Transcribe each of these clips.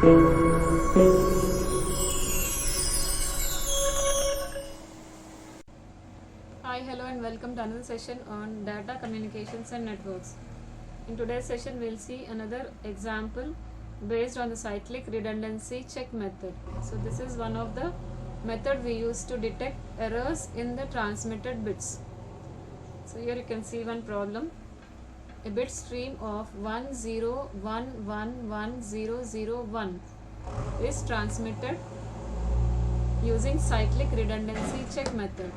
Hi, hello and welcome to another session on data communications and networks. In today's session, we'll see another example based on the cyclic redundancy check method. So this is one of the method we use to detect errors in the transmitted bits. So here you can see one problem. A bit stream of 10111001 is transmitted using cyclic redundancy check method,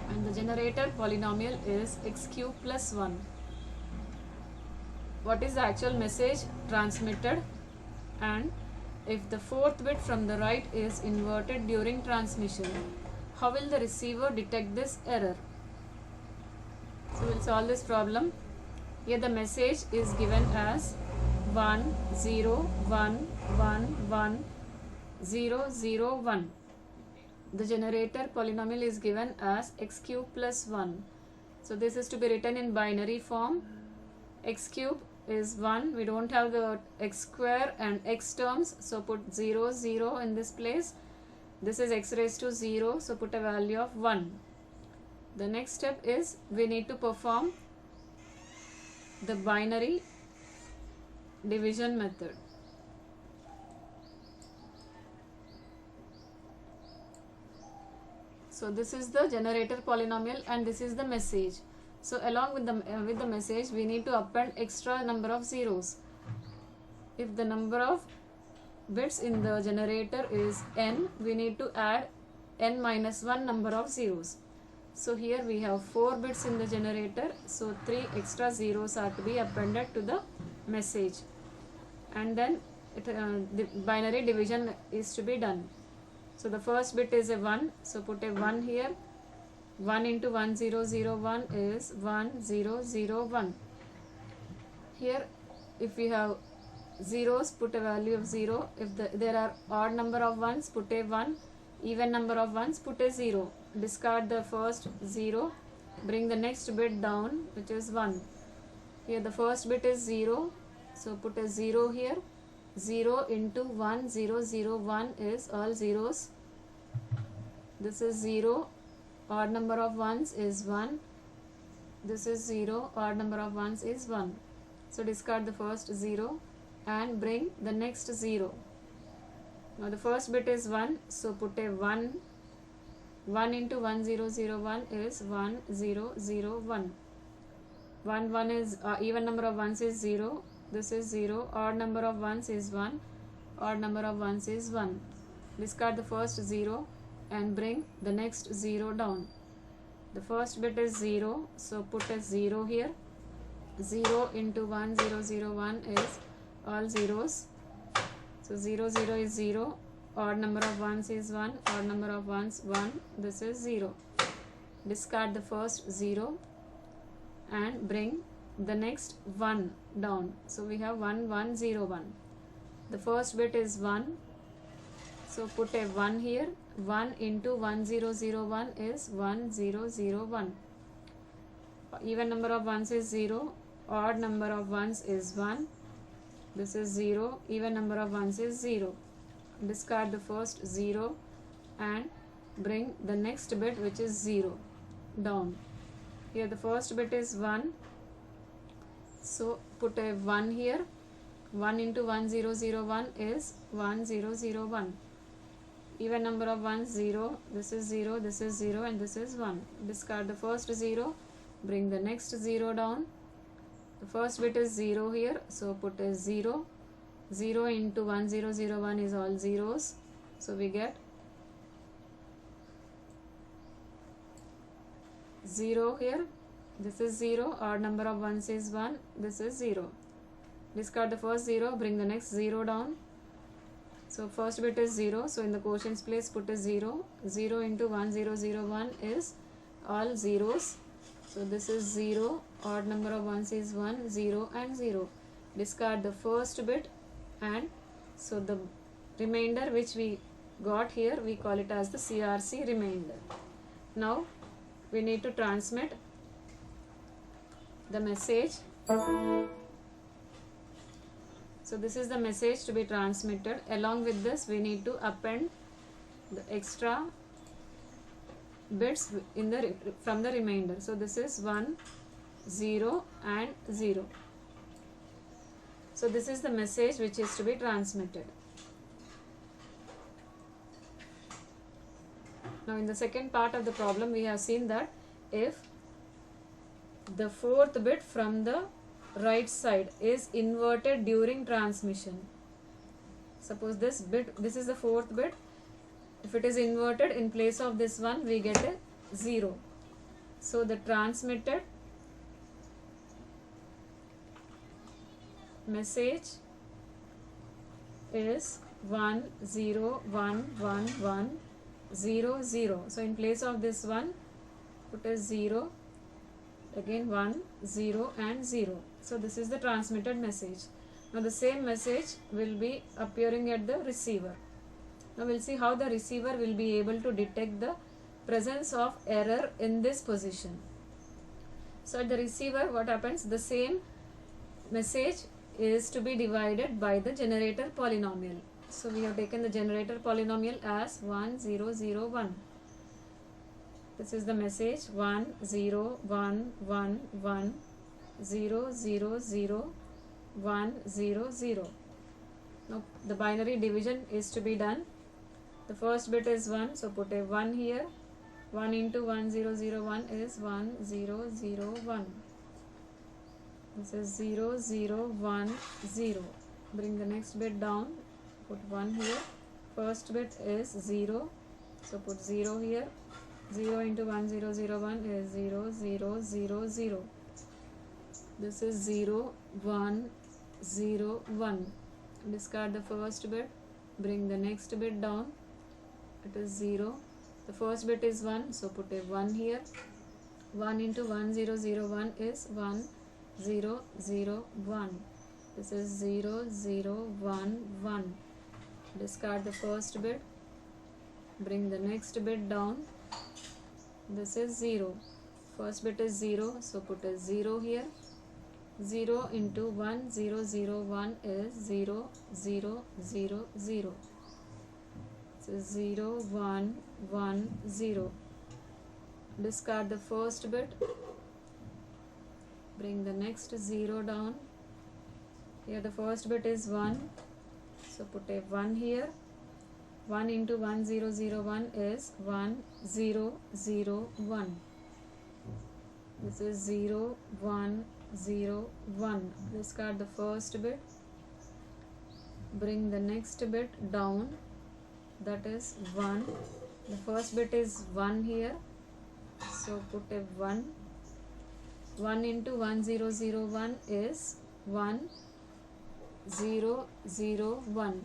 and the generator polynomial is x cube plus 1. What is the actual message transmitted, and if the fourth bit from the right is inverted during transmission, how will the receiver detect this error? So we'll solve this problem. Here the message is given as 10111001. The generator polynomial is given as x cube plus 1. So this is to be written in binary form. X cube is 1. We don't have the x square and x terms, so put 0 0 in this place. This is x raised to 0, so put a value of 1. The next step is we need to perform the binary division method. So this is the generator polynomial and this is the message. So along with the message, we need to append extra number of zeros. If the number of bits in the generator is n, we need to add n minus 1 number of zeros. So here we have 4 bits in the generator, so 3 extra zeros are to be appended to the message, and then the binary division is to be done. So the first bit is a 1, so put a 1 here. 1 into 1001 is 1001. Here if we have zeros, put a value of 0. If there are odd number of ones, put a 1. Even number of ones, put a 0. Discard the first 0. Bring the next bit down, which is 1. Here the first bit is 0, so put a 0 here. 0 into 1001 is all zeros. This is 0. Odd number of ones is 1. This is 0. Odd number of ones is 1. So discard the first 0 and bring the next 0. Now the first bit is 1, so put a 1. 1 into 1001 is 1001. 1 is even number of ones is 0. This is 0. Odd number of ones is 1. Odd number of ones is 1. Discard the first 0 and bring the next 0 down. The first bit is 0, so put a 0 here. 0 into 1001 is all zeros. So 0 0 is 0. Odd number of ones is 1. Odd number of ones 1. This is 0. Discard the first 0 and bring the next 1 down. So we have 1 1 0 1. The first bit is 1, so put a 1 here. 1 into 1001 is 1001. Even number of ones is 0. Odd number of ones is 1. This is 0. Even number of ones is 0. Discard the first 0 and bring the next bit, which is 0, down. Here the first bit is 1, so put a 1 here. 1 into 1001 is 1001. Even number of ones 0. This is 0, this is 0, and this is 1. Discard the first 0, bring the next 0 down. The first bit is 0 here, so put a 0. 0 into 1001 is all zeros, so we get 0 here. This is 0. Odd number of ones is 1. This is 0. Discard the first 0, bring the next 0 down. So first bit is 0, so in the quotients place put a 0. 0 into 1001 is all zeros, so this is 0. Odd number of ones is 1, 0 and 0. Discard the first bit, and so the remainder which we got here, we call it as the CRC remainder. Now we need to transmit the message So this is the message to be transmitted. Along with this, we need to append the extra bits in the from the remainder. So this is 1, 0 and 0. So this is the message which is to be transmitted. Now in the second part of the problem, we have seen that if the fourth bit from the right side is inverted during transmission. Suppose this is the fourth bit. If it is inverted, in place of this one we get a 0. So the transmitted message is 1 0 1 1 1 0 0. So in place of this one, put a 0, again 1 0 and 0. So this is the transmitted message. Now the same message will be appearing at the receiver. Now we'll see how the receiver will be able to detect the presence of error in this position. So at the receiver, what happens? The same message is to be divided by the generator polynomial. So we have taken the generator polynomial as 1 0 0 1. This is the message 1 0 1 1 1 0 0 0 1 0 0. Now the binary division is to be done. The first bit is 1, so put a 1 here. 1 into 1 0 0 1 is 1 0 0 1. This is 0 0 1 0. Bring the next bit down, put 1 here. First bit is 0, so put 0 here. 0 into 1 0 0 1 is 0 0 0 0. This is 0 1 0 1. Discard the first bit, bring the next bit down. It is 0. The first bit is 1, so put a 1 here. 1 into 1 0 0 1 is 1 0 0 1. This is 0 0 1 1. Discard the first bit, bring the next bit down. This is 0. First bit is 0, so put a 0 here. 0 into 1 0 0 1 is 0 0 0 0. So 0 1 1 0. Discard the first bit, bring the next 0 down. Here the first bit is 1, so put a 1 here. 1 into 1 0 0 1 is 1 0 0 1. This is 0 1 0 1. Discard the first bit, bring the next bit down, that is 1. The first bit is 1 here, so put a 1. 1 into 1 0 0 1 is 1 0 0 1.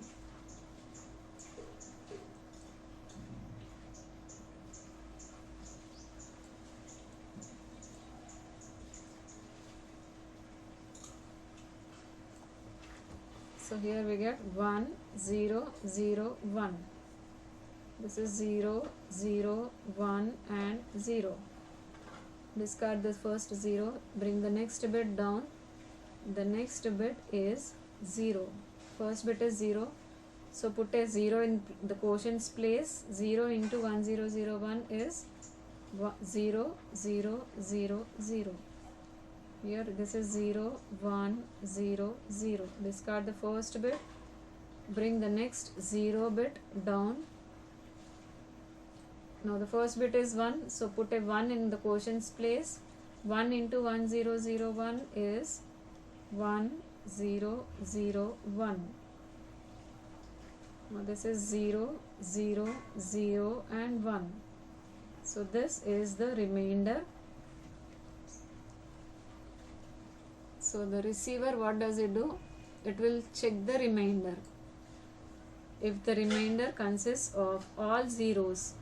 So here we get 1 0 0 1. This is 0 0 1 and 0. Discard the first 0, bring the next bit down. The next bit is 0. First bit is 0, so put a 0 in the quotient's place. 0 into 1 0 0 1 is 0 0 0 0. Here this is 0 1 0 0. Discard the first bit, bring the next 0 bit down. Now the first bit is 1, so put a 1 in the quotient's place. 1 into 1 0 0 1 is 1 0 0 1. Now this is 0 0 0 and 1. So this is the remainder. So the receiver, what does it do? It will check the remainder. If the remainder consists of all zeros,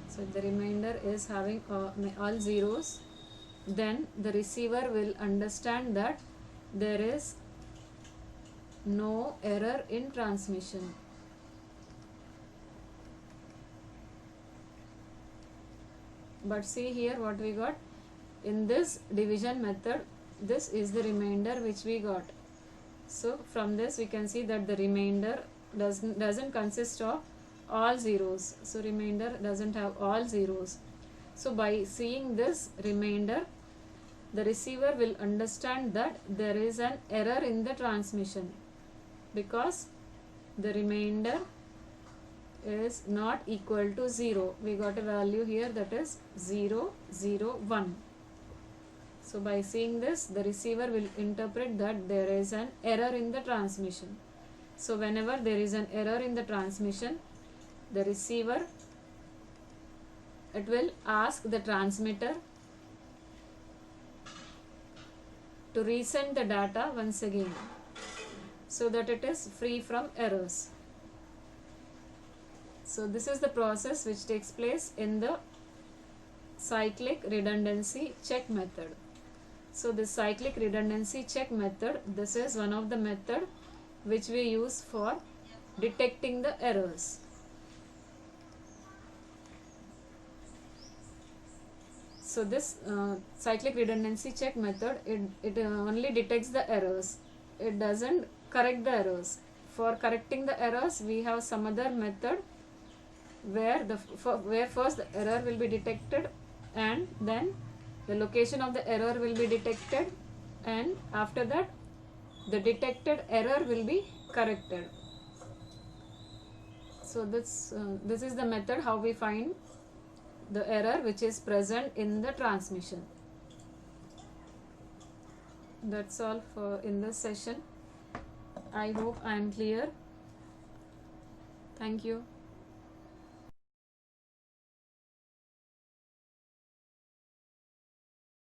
so if the remainder is having all zeros, then the receiver will understand that there is no error in transmission. But see here what we got. In this division method, this is the remainder which we got. So from this we can see that the remainder doesn't consist of all zeros. So remainder doesn't have all zeros. So by seeing this remainder, the receiver will understand that there is an error in the transmission, because the remainder is not equal to 0. We got a value here that is 0, 0, 1. So by seeing this, the receiver will interpret that there is an error in the transmission. So whenever there is an error in the transmission, the receiver, it will ask the transmitter to resend the data once again, so that it is free from errors. So this is the process which takes place in the cyclic redundancy check method. So this cyclic redundancy check method, this is one of the method which we use for detecting the errors. So this cyclic redundancy check method, it only detects the errors. It doesn't correct the errors. For correcting the errors, we have some other method where first the error will be detected, and then the location of the error will be detected, and after that the detected error will be corrected. So this is the method how we find the error which is present in the transmission. That's all for in this session. I hope I am clear. Thank you.